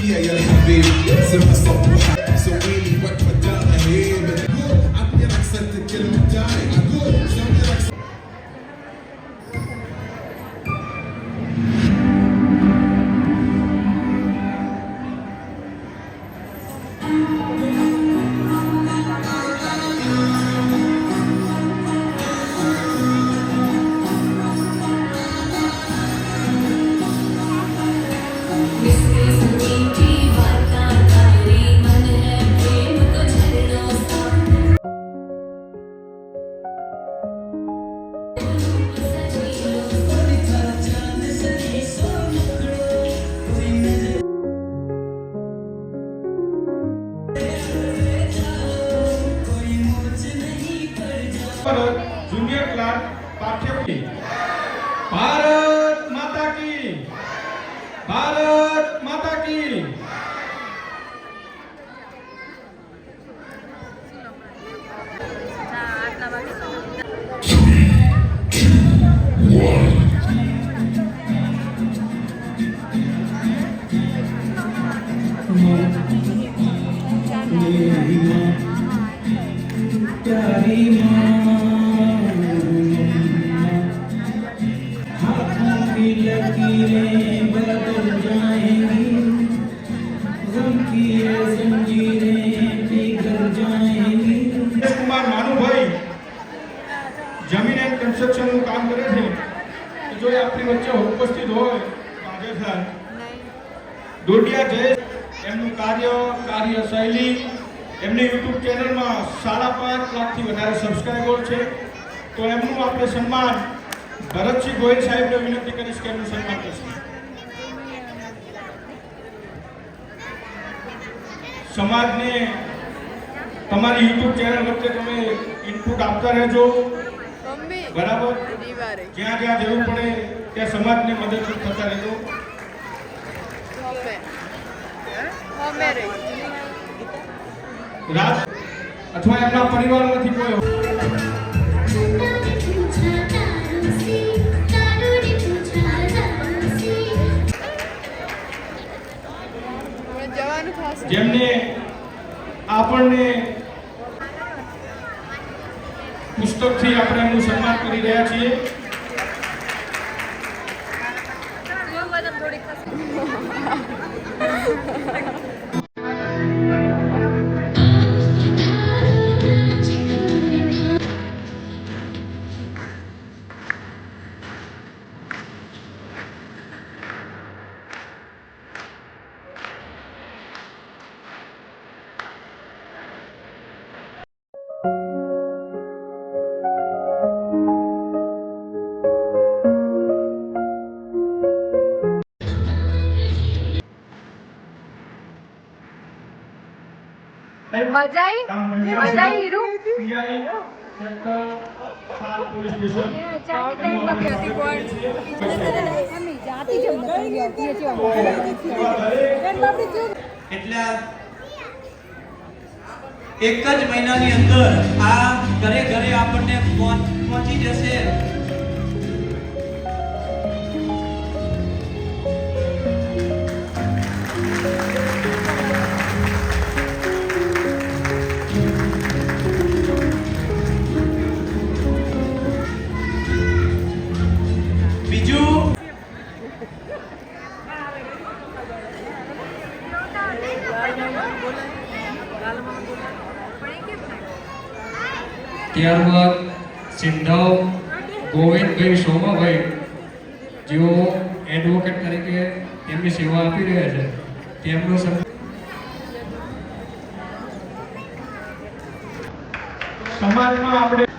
فيها يا حبيبي سيبها صبوحة سوي لي وقفة رهيب عطني رقصة الكلمة تاعي أقول سوي رقصة junior class पाठ्यक्रम भारत माता की भारत माता की कुमार मानू भाई जमीन एंड कंस्ट्रक्शन નું કામ કરે છે જો એ આપણી વચ્ચે ઉપસ્થિત હોય આજે થાય ડોડિયા જયેશ એમનું કાર્યશૈલી એમની YouTube ચેનલમાં 5.5 લાખથી વધારે સબસ્ક્રાઇબર છે તો એમનું આપણે સન્માન ભરતસિંહ ગોયલ સાહેબને વિનંતી કરીશ કે એમનું સન્માન કરશે સમાજને તમારી YouTube ચેનલ વચ્ચે તમે ઇનપુટ આપતા રહેજો બરાબર જ્યાં જ્યાં જરૂર પડે ત્યાં સમાજને મદદરૂપ થતા રહેજો રાજ અથવા એમના પરિવારમાંથી કોઈ જેમને આપણને પુસ્તકથી આપણે એમનું સન્માન કરી રહ્યા છીએ બજાઈ હીરુ એટલે એક જ મહિનાની અંદર આ ઘરે ઘરે આપણને પહોંચી જશે ત્યારબાદ સિંધાવ ગોવિંદભાઈ સોમાભાઈ જેઓ એડવોકેટ તરીકે તેમની સેવા આપી રહ્યા છે તેમનો સમાજમાં આપણે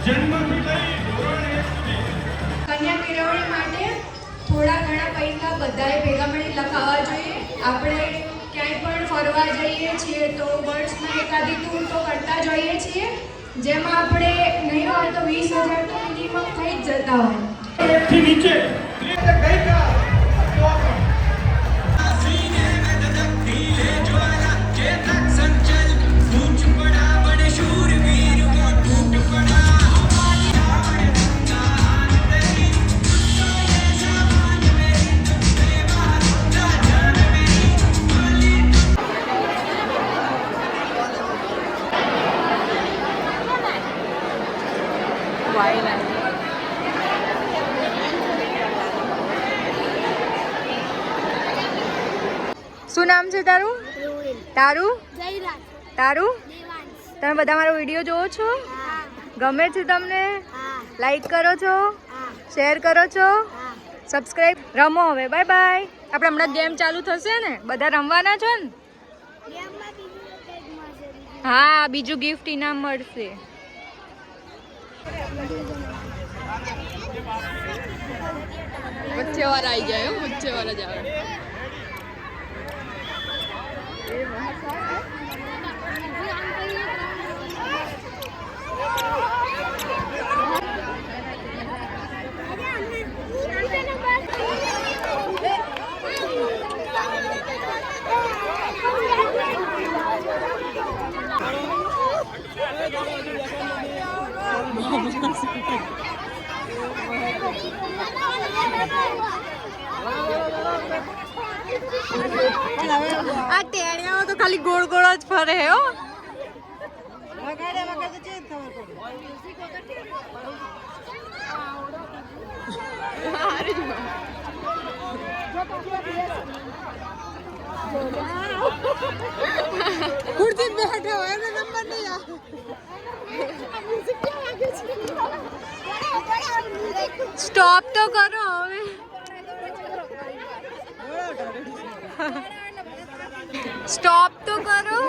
જન્મથી લઈ ધોરણ 1 સુધી કન્યા કેળવણી માટે થોડા ઘણા પૈસા બધાએ ભેગા મળી લખાવવા જોઈએ. આપણે ક્યાંય પણ ફરવા જઈએ છીએ તો વર્ષમાં એકાદી ટૂર તો કરતા જ હોઈએ છીએ, જેમાં આપણે નહીં હોય તો 20,000 તો મિનિમમ થઈ જ જતા હોય. 1 થી નીચે ગઈકાલ શું નામ છે તારું? તારું જયરાજ તારું દેવાંશ તમે બધા મારો વિડીયો જોવો છો? હા ગમે છે તમને? હા લાઈક કરો છો? હા શેર કરો છો? હા સબસ્ક્રાઇબ. રમો હવે. Bye bye. આપણે હમણાં ગેમ ચાલુ થશે ને, બધા રમવાના છો ને? ગેમમાં બીજું કંઈક મળશે બીજું. હા, બીજું ગિફ્ટ ઇનામ મળશે. વચ્ચે વાળા આવી જાય, વચ્ચે વાળા જ આવે. આ ટેણિયાઓ તો ખાલી ગોળ ગોળ જ ફરે હો. ખુરશી બેઠો હોય એનો નંબર નહીં આવે. સ્ટોપ તો કરો હવે. સ્ટોપ તો કરો.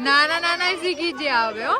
નાના નાના શીખી જે આવે હો.